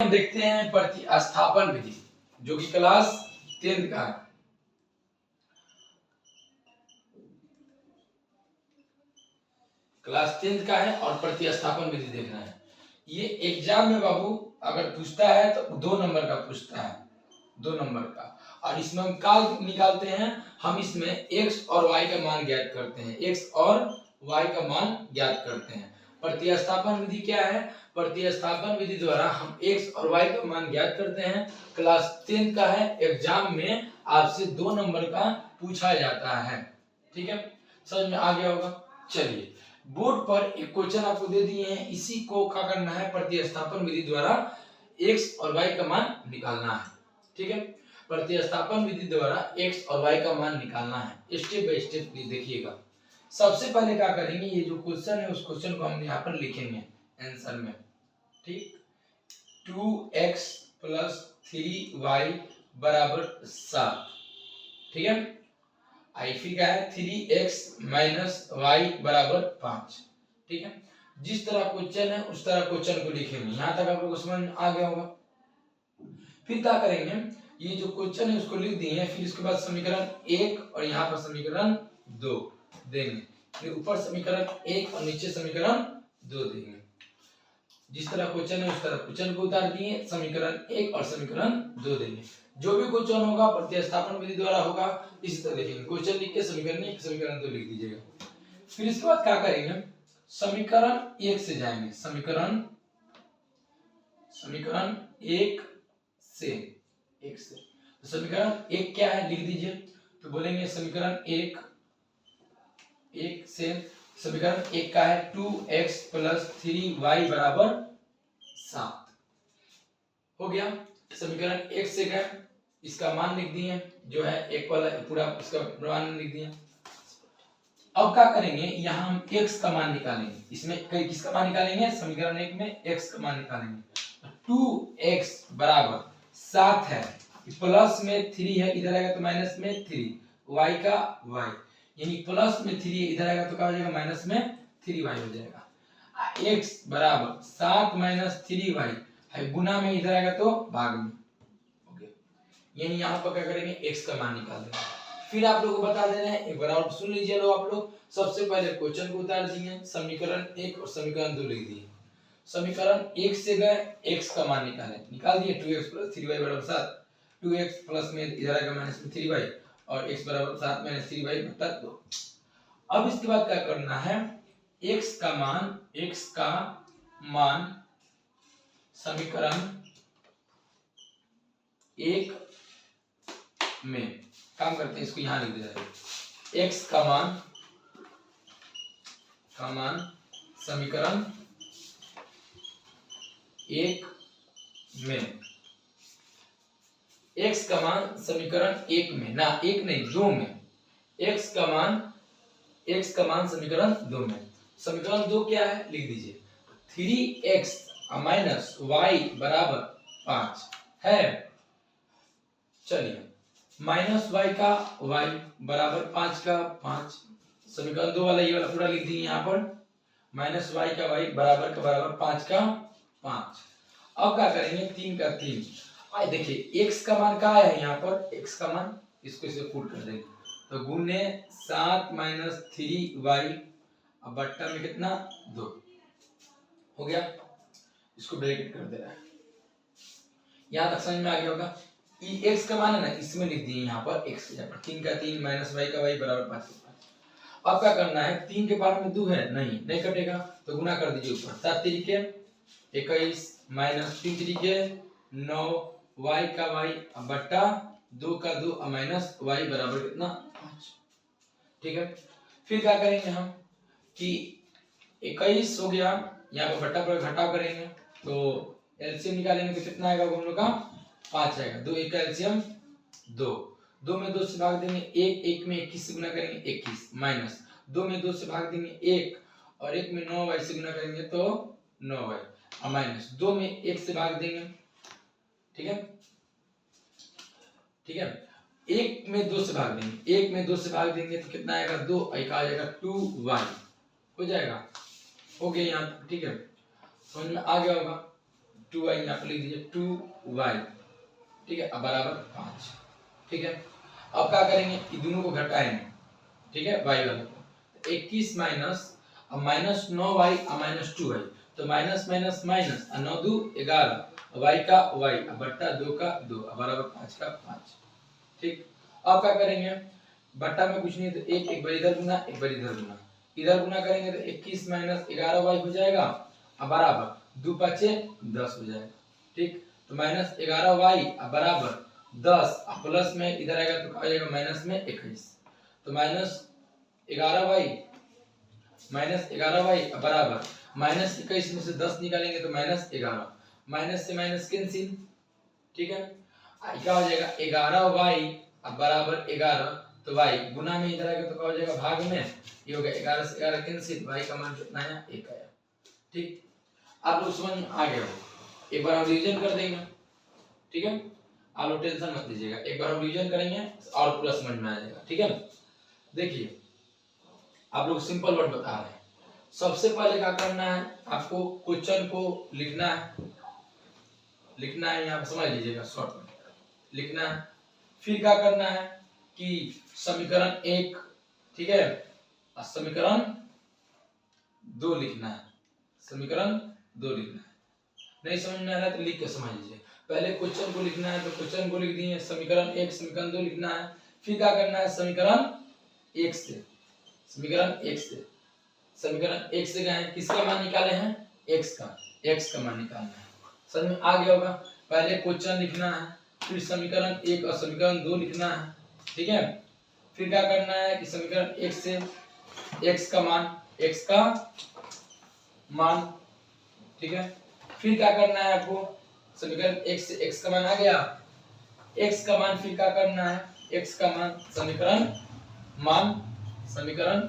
हम देखते हैं प्रतिस्थापन विधि, जो कि क्लास 10 का है। क्लास 10 का है और प्रतिस्थापन विधि देखना है। ये एग्जाम में बाबू अगर पूछता है तो 2 नंबर का पूछता है, 2 नंबर का। और इसमें हम क्या निकालते हैं, हम इसमें x और y का मान ज्ञात करते हैं, x और y का मान ज्ञात करते हैं। प्रतिस्थापन विधि क्या है, प्रतिस्थापन विधि द्वारा हम x और y का मान ज्ञात करते हैं। क्लास 10 का है, एग्जाम में आपसे 2 नंबर का पूछा जाता है। ठीक है, समझ में आ गया होगा। चलिए, बोर्ड पर एक क्वेश्चन आपको दे दिए हैं, इसी को क्या करना है, प्रतिस्थापन विधि द्वारा x और y का मान निकालना है। ठीक है, प्रतिस्थापन विधि द्वारा x और y का मान निकालना है। स्टेप बाय स्टेप देखिएगा। सबसे पहले क्या करेंगे, ये जो क्वेश्चन है उस क्वेश्चन को हम यहाँ पर लिखेंगे आंसर में। ठीक, 2x + 3y = 7। ठीक है, आई फिर क्या है, 3x - y = 5। ठीक है, जिस तरह क्वेश्चन है उस तरह क्वेश्चन को लिखेंगे। यहाँ तक आप लोगों को समझ आ गया होगा। फिर क्या करेंगे, ये जो क्वेश्चन है उसको लिख दिए, फिर इसके बाद समीकरण 1 और यहाँ पर समीकरण 2 देंगे। फिर ऊपर समीकरण 1 और नीचे समीकरण 2 देंगे। जिस तरह क्वेश्चन है उस तरह क्वेश्चन को उतार दिए, समीकरण 1 और समीकरण 2 देंगे। जो भी क्वेश्चन होगा प्रतिस्थापन विधि द्वारा होगा, इसी तरह लिखेंगे। क्वेश्चन लिख के समीकरण 1 समीकरण 2 लिख दीजिएगा। फिर इसके बाद क्या करेंगे, समीकरण 1 से जाएंगे, समीकरण 1 से तो समीकरण 1 क्या है लिख दीजिए। तो बोलेंगे समीकरण 1 से, समीकरण 1 का है 2x + 3y = 7। हो गया, समीकरण 1 से गए, इसका मान लिख दिए, जो है 1 वाला पूरा इसका मान लिख दिए। अब क्या करेंगे, यहाँ हम x का मान निकालेंगे। इसमें किसका मान निकालेंगे, समीकरण 1 में x का मान निकालेंगे। 2x = 7 है, प्लस में 3 है, इधर आएगा तो माइनस में 3, y का y, यानी प्लस में 3 इधर आएगा तो क्या हो जाएगा, माइनस में 3y हो जाएगा। x = 7 - 3y है, गुना में इधर आएगा तो भाग में। ओके, यानी यहाँ पर क्या करेंगे, x का मान निकाल देंगे। फिर आप लोगों को बता देना है, एक बार और सुन लीजिए लो आप लोग। सबसे पहले क्वेश्चन को उतार दिए, समीकरण 1 और समीकरण 2 लिख दिए। समीकरण 1 से गए, x का मान निकाल दिए, 2x + 3y = 7। 2x प्लस में इधर आएगा माइनस में 3y और x = 7 - 3y = 2। अब इसके बाद क्या करना है, x का मान समीकरण 1 में काम करते हैं, इसको यहां लिख देते हैं। x का मान समीकरण 1 में, x का मान समीकरण 1 में, ना 1 नहीं 2 में, x का मान समीकरण 2 में। समीकरण 2 क्या है लिख दीजिए, 3x - y = 5 है। चलिए, -y का y = 5 का 5, समीकरण 2 वाला ये वाला पूरा लिख दिए यहाँ पर, -y का y = 5 का 5। अब क्या करेंगे, 3 का 3, आए देखिए x का मान क्या है यहाँ पर, x का मान इसको इसे पुट कर देंगे, तो गुने 7 - 3y अब बट्टा में कितना 2 हो गया। इसको ब्रैकेट कर दे रहा है, यहाँ तक समझ में आ गया होगा। x का मान है ना, इसमें लिख दिए यहाँ पर x की जगह 3 का 3 - y का y = 5 का 5। अब क्या करना है, 3 के पावर में 2 है, नहीं कटेगा तो गुना कर दीजिए ऊपर, 7 3 के 21 - 3 3 के 9, y का y बट्टा 2 का 2 माइनस y बराबर कितना 5। ठीक है, फिर क्या करेंगे हम कि 21 हो गया, यहाँ पर बट्टा पर घटाव करेंगे तो एलसीएम निकालेंगे तो कितना आएगा, हम लोग का 5 आएगा। 2 1 का एलसीएम 2, 2 में 2 से भाग देंगे 1, 1 में 21 से गुना करेंगे 21, माइनस 2 में 2 से भाग देंगे 1 और 1 में 9y से गुना करेंगे तो 9y और माइनस 2 में 1 से भाग देंगे। ठीक है, 1 में 2 से भाग देंगे, 1 में 2 से भाग देंगे तो कितना आएगा 2, एक आ जाएगा 2y हो जाएगा। हो गया यहाँ, ठीक है, समझ में आ गया होगा। 2y यहाँ पर लिख दीजिए 2y, ठीक है, अब बराबर 5, ठीक है। अब क्या करेंगे, ये दोनों को घटाएंगे, ठीक है, y वाले को, 21 माइनस, अब माइनस 9y और माइनस 2y, तो माइनस माइनस माइनस, 9 2 11, y का y बट्टा 2 का 2 बराबर 5 का 5, ठीक। अब क्या करेंगे, बट्टा में कुछ नहीं तो एक बार इधर गुना, एक बार इधर गुना, इधर गुना करेंगे तो 21 माइनस 11y हो जाएगा, अब बराबर 2 5 10 हो जाएगा, ठीक। तो माइनस 11y बराबर 10, प्लस में इधर आएगा तो क्या हो जाएगा माइनस में 21, तो माइनस 11y बराबर माइनस 21 में से 10 निकालेंगे तो माइनस 11, माइनस से माइनस कैंसिल, ठीक है। क्या हो जाएगा 11y बराबर 11, तो y गुना में इधर आएगा तो क्या हो जाएगा भाग में, ये हो गया 11 से 11 कैंसिल, y का मान कितना आया 1 आया, ठीक। आप लोग समझ आ गया हो, एक बार हम रिवीजन कर देंगे, ठीक है, आप लोग टेंशन मत लीजिएगा, एक बार हम रिवीजन करेंगे और पूरा समझ में आ जाएगा, ठीक है। देखिए आप लोग सिंपल वर्ड बता रहे हैं, सबसे पहले क्या करना है, आपको क्वेश्चन को लिखना है यहाँ समझ लीजिएगा, शॉर्ट में लिखना है। फिर क्या करना है कि समीकरण 1, ठीक है, और समीकरण 2 लिखना है, समीकरण 2 लिखना है। नहीं समझ में आ रहा है तो लिख के समझ लीजिए, पहले क्वेश्चन को लिखना है तो क्वेश्चन को लिख दिए, समीकरण 1 समीकरण 2 लिखना है। फिर क्या करना है, समीकरण 1 से गए किसका मान निकाले हैं, x का मान निकालना है, समझ में आ गया होगा। पहले क्वेश्चन लिखना है, फिर समीकरण 1 और समीकरण 2 लिखना है, ठीक है। फिर क्या करना है कि समीकरण 1 से x का मान, ठीक है। फिर क्या करना है आपको, समीकरण 1 से x का मान आ गया, x का मान, फिर क्या करना है x का मान समीकरण,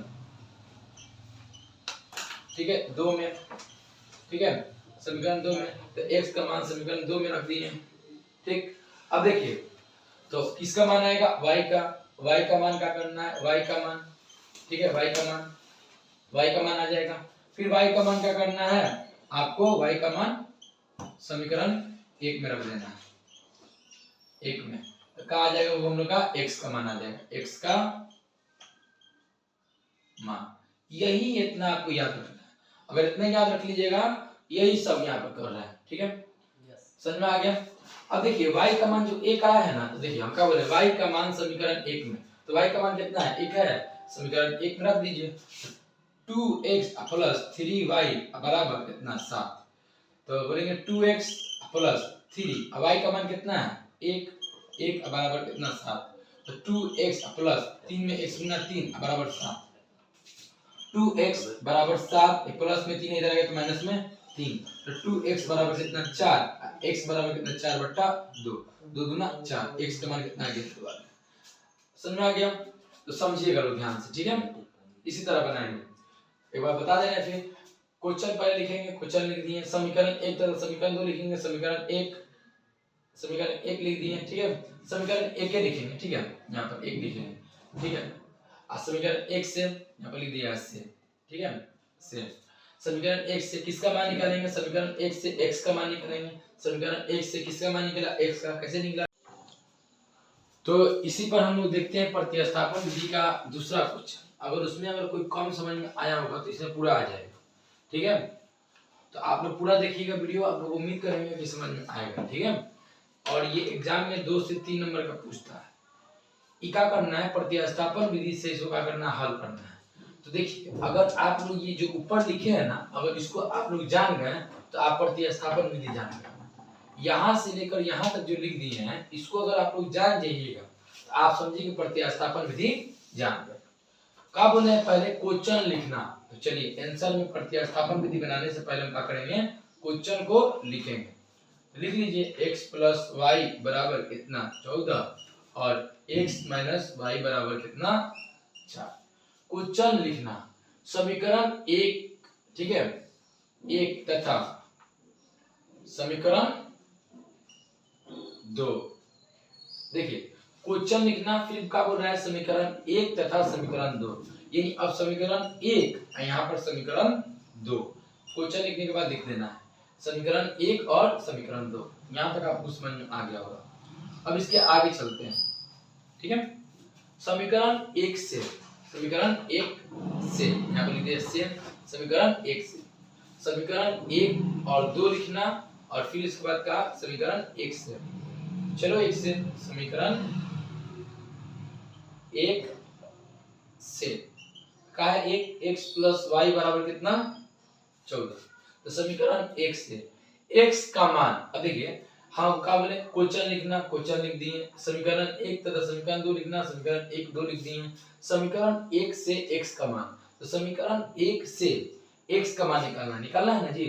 ठीक है 2 में, ठीक है, समीकरण 2 में, तो x का मान समीकरण 2 में रख दिए, ठीक। अब देखिए तो किसका मान आएगा, y का मान क्या करना है, y का मान, ठीक है, y का मान आ जाएगा। फिर y का मान क्या करना है आपको, y का मान समीकरण 1 में रख देना है, 1 में, तो क्या आ जाएगा, वो हम लोग का x का मान आ जाएगा, x का मान, यही इतना आपको याद रखना है। अगर इतना याद रख लीजिएगा, यही सब यहाँ पर कर रहा है, ठीक है, समझ में आ गया। अब देखिए y का मान जो 1 आया है ना, तो देखिए हम क्या बोले, y का मान समीकरण 1 में, तो y का मान कितना है 1 है, समीकरण 1 में रख दीजिए, 2x प्लस 3y बराबर कितना 7, तो बोलेंगे 2x प्लस 3, अब y का मान कितना है 1 बराबर कितना 7, तो 2x प्लस 3 में x गुना 3 बराबर 7, 2x बराबर 7, प्लस में 3 इधर आ गया तो माइनस में 3, तो 2x बराबर कितना 4, x बराबर कितना 4 बट्टा 2, 2 दूना 4, x का मान कितना आ गया 2, समझ में आ गया। तो समझिएगा लोग ध्यान से, ठीक है, इसी तरह बनाएंगे, एक बार बता देना। फिर क्वेश्चन पहले लिखेंगे, क्वेश्चन लिख दिए, समीकरण 1 तथा समीकरण 2 लिखेंगे, समीकरण 1 लिख दिए, ठीक है, समीकरण 1 के लिखेंगे, ठीक है, यहाँ पर 1 लिखेंगे, ठीक है, समीकरण 1 से यहाँ पर लिख दिया से, ठीक है, से समीकरण 1 से किसका मान निकालेंगे, समीकरण 1 से x का मान निकालेंगे, समीकरण 1 से किसका मान निकला, x का, कैसे निकला। तो इसी पर हम लोग देखते हैं प्रतिस्थापन विधि का दूसरा क्वेश्चन, अगर उसमें अगर कोई कम समझ में आया होगा तो इसमें पूरा आ जाएगा, ठीक है। तो आप लोग पूरा देखिएगा वीडियो, आप लोग उम्मीद करेंगे कि समझ में आएगा, ठीक है। और ये एग्जाम में 2 से 3 नंबर का पूछता है, क्या करना है, प्रतिस्थापन विधि से इसको क्या करना, हल करना है। तो देखिए अगर आप लोग ये जो ऊपर लिखे हैं ना, अगर इसको आप लोग जान गए तो आप प्रतिस्थापन विधि जान गए, यहाँ से लेकर यहाँ तक जो लिख दिए हैं इसको अगर आप लोग जान जाइएगा तो आप समझिए कि प्रतिस्थापन विधि जान गए। क्या बोले हैं, पहले क्वेश्चन लिखना, तो चलिए आंसर में प्रतिस्थापन विधि बनाने से पहले हम क्या करेंगे, क्वेश्चन को लिखेंगे, लिख लीजिए x प्लस वाई बराबर कितना 14 और x माइनस वाई बराबर कितना 4। क्वेश्चन लिखना, समीकरण 1, ठीक है, 1 तथा समीकरण 2, देखिए क्वेश्चन लिखना, फिर क्या बोल रहा है, समीकरण 1 तथा समीकरण 2, यानी अब समीकरण 1 यहाँ पर समीकरण 2, क्वेश्चन लिखने के बाद लिख देना है, समीकरण 1 और समीकरण 2। यहाँ तक आपको समझ में आ गया होगा। अब इसके आगे चलते हैं, ठीक है। समीकरण 1 से, समीकरण 1 से यहाँ पर लिखते हैं समीकरण 1 से, समीकरण 1 और 2 लिखना, और फिर इसके बाद का समीकरण 1 से। चलो 1 से, समीकरण 1 से का है 1 x प्लस वाई बराबर कितना 14। तो समीकरण 1 से x का मान, अब देखिए हम क्या बोले, क्वेश्चन लिखना, क्वेश्चन लिख दिए। समीकरण 1 तथा समीकरण 2 लिखना, समीकरण 1 2 लिख दिए। समीकरण 1 से x का मान, तो समीकरण 1 से x का मान निकालना है ना जी।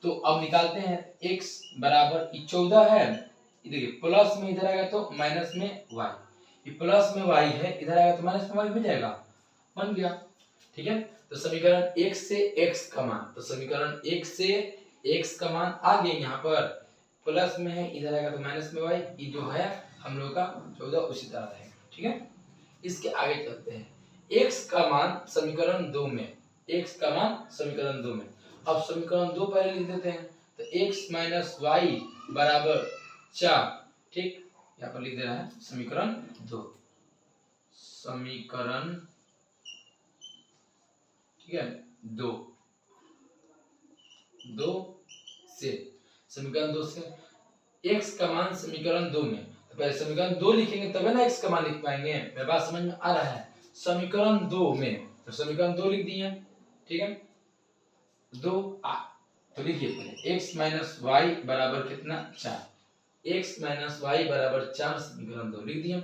तो अब निकालते हैं। x बराबर 14 है, देखिए प्लस में इधर आएगा तो माइनस में y, ये प्लस में y है, इधर आएगा तो माइनस में y हो जाएगा, बन गया, ठीक है। तो समीकरण 1 से x का मान, तो समीकरण 1 से x का मान आ गया, यहाँ पर प्लस में है, इधर आएगा तो माइनस में y, ये जो है हम लोग का 14 उसी तरह रहेगा, ठीक है। इसके आगे चलते हैं। x का मान समीकरण 2 में, x का मान समीकरण 2 में, अब समीकरण 2 पहले लिख देते हैं। तो x माइनस वाई बराबर 4, ठीक, यहाँ पर लिख दे रहा है समीकरण 2, समीकरण, ठीक है, 2 से, समीकरण 2 से x का मान समीकरण 2 में, तो पहले समीकरण 2 लिखेंगे तब ना x का मान लिख पाएंगे। मेरी बात समझ में आ रहा है। समीकरण 2 में, तो समीकरण 2 लिख दिए, ठीक है, 2 तो लिखिए पहले x माइनस वाई बराबर कितना 4, x माइनस वाई बराबर 4, समीकरण 2 लिख दिए।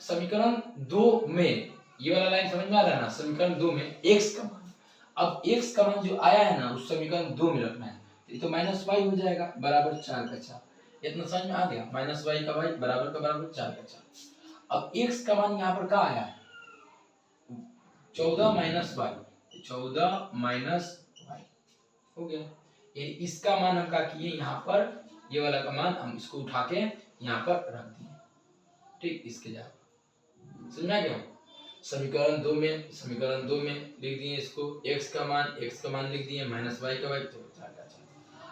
समीकरण 2 में ये वाला लाइन समझ में आ रहा है ना, समीकरण 2 में x का मान, अब x का मान जो आया है ना उस समीकरण 2 में रखना है, तो माइनस वाई हो जाएगा बराबर 4 का 4, इतना समझ में आ गया। माइनस वाई का वाई बराबर का बराबर 4 का 4। अब x का मान यहाँ पर क्या आया है 14 माइनस वाई, 14 माइनस वाई हो गया। ये इसका मान हम क्या किए, यहाँ पर ये वाला का मान हम इसको उठा के यहाँ पर रख दिए, ठीक, इसके जगह समझा गया। समीकरण 2 में, समीकरण 2 में लिख दिए इसको, x का मान लिख दिए, माइनस वाई का वाई, 4 का 4।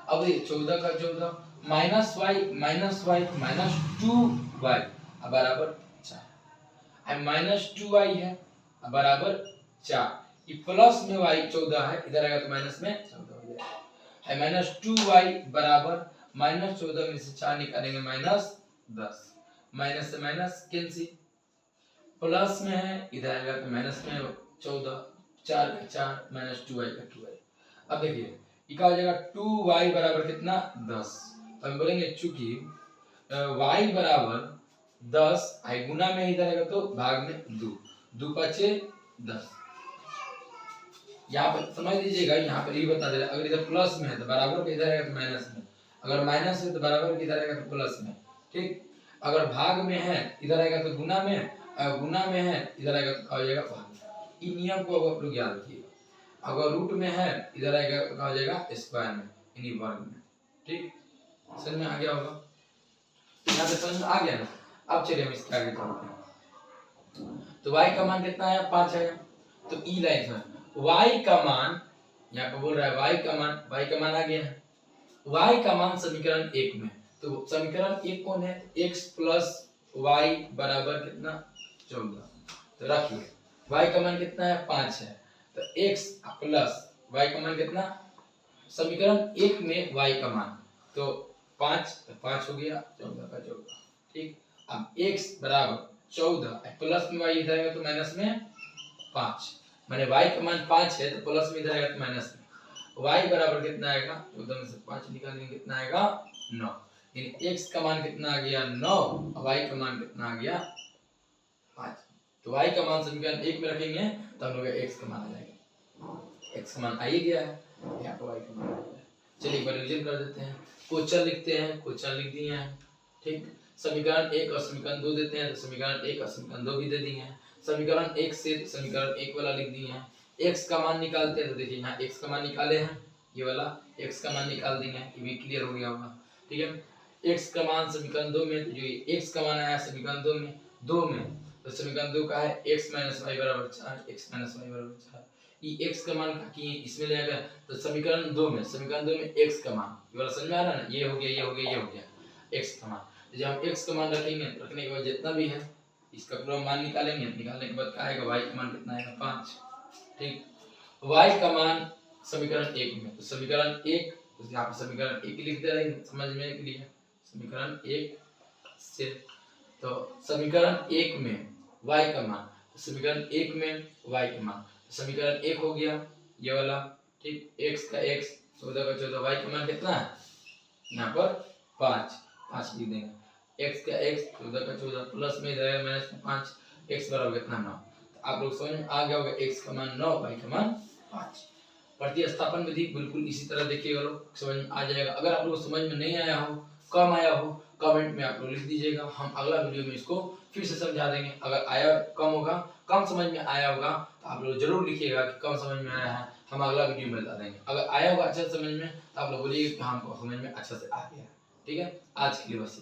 अब ये 14 का 14 माइनस वाई माइनस 2y बराबर 4, अब माइनस 2y है बराबर 4, ये प्लस में y 14 है, इधर आएगा तो माइनस में 14 हो जाएगा, है माइनस 2y बराबर माइनस 14 में से 4 निकालेंगे माइनस 10, माइनस से माइनस कैंसिल, प्लस में है, इधर आएगा तो माइनस में 14, 4 का 4 माइनस 2y का 2y। अब देखिए ये क्या हो जाएगा 2y बराबर कितना 10, तो हम बोलेंगे चूंकि y बराबर 10, आई गुना में इधर आएगा तो भाग में 2, 2 5 10। यहाँ पर समझ लीजिएगा, यहाँ पर ये बता दे रहा है अगर इधर प्लस में है तो बराबर के इधर आएगा तो माइनस में, अगर माइनस है तो बराबर के इधर आएगा तो प्लस में, ठीक। अगर भाग में है इधर आएगा तो गुना में, गुना में है इधर आएगा तो क्या हो जाएगा भाग। इन नियम को आप लोग याद रखिएगा। अगर रूट में है इधर आएगा तो क्या हो जाएगा स्क्वायर में, यानी वर्ग में, ठीक, समझ में आ गया होगा। यहाँ पे समझ में आ गया ना। अब चलिए हम इसके आगे चलते हैं। तो y का मान कितना है 5 है, तो ई लाइन है y का मान, यहाँ पे बोल रहा है y का मान आ गया है, y का मान समीकरण 1 में, तो समीकरण 1 कौन है, x प्लस y बराबर कितना 14, तो रखिए y का मान कितना है 5 है, तो x प्लस y का मान कितना, समीकरण 1 में y का मान तो 5 हो गया 14 का 14, ठीक। अब x बराबर 14 प्लस में y इधर आएगा तो माइनस में 5, माने y का मान 5 है तो प्लस में इधर आएगा तो माइनस में, y बराबर कितना आएगा 14 में से 5 निकालेंगे कितना आएगा 9, यानी x का मान कितना आ गया 9, y का मान कितना आ गया 5। तो y का मान समीकरण 1 में रखेंगे तो हम लोग x का मान आ जाएगा, x का मान आ ही गया है, यहाँ पर y का मान आ गया। चलिए एक बार रिवीजन कर देते हैं, क्वेश्चन लिखते हैं, क्वेश्चन लिख दिए हैं, ठीक। समीकरण 1 और समीकरण 2 देते हैं, तो समीकरण 1 और समीकरण 2 भी दे दिए हैं। समीकरण 1 से समीकरण 1 वाला लिख दिए हैं। x का मान निकालते हैं, तो देखिए यहाँ x का मान निकाले हैं, ये वाला x का मान निकाल देंगे, ये भी क्लियर हो गया होगा, ठीक है। x का मान समीकरण 2 में, जो x का मान आया समीकरण 2 में, तो समीकरण 2 का है x माइनस वाई बराबर 4, x माइनस वाई बराबर 4, कि x का मान का किए इसमें ले गया तो समीकरण 2 में x का मान ये वाला समझ में आ रहा है ना, ये हो गया, ये हो गया, ये हो गया x का मान। तो जब हम x का मान रखेंगे, रखने के बाद जितना भी है इसका पूरा मान निकालेंगे, निकालने के बाद क्या आएगा, y का मान कितना आएगा 5। ठीक, y का मान समीकरण 1 में, तो समीकरण 1 तो यहाँ पे समीकरण 1 लिख दे रहे समझने के लिए, समीकरण 1 से तो समीकरण 1 में y का मान, तो समीकरण 1 में y का मान, समीकरण 1 हो गया ये वाला। ठीक, x का x 14 का 14, y का मान कितना है यहाँ पर 5 लिख देंगे, x का x 14 का 14 प्लस में इधर माइनस में 5, x बराबर कितना 9। तो आप लोग समझ में आ गया होगा x का मान 9, y का मान 5। प्रतिस्थापन विधि बिल्कुल इसी तरह देखिएगा लोग, समझ में आ जाएगा। अगर आप लोग समझ में नहीं आया हो, कम आया हो, कमेंट में आप लोग लिख दीजिएगा, हम अगला वीडियो में इसको फिर से समझा देंगे। अगर आया कम होगा, कम समझ में आया होगा तो आप लोग जरूर लिखिएगा कि कम समझ में आया है, हम अगला वीडियो में बता देंगे। अगर आया होगा अच्छा समझ में तो आप लोग बोलिए कि हमको समझ में अच्छा से आ गया। ठीक है, आज के लिए बस।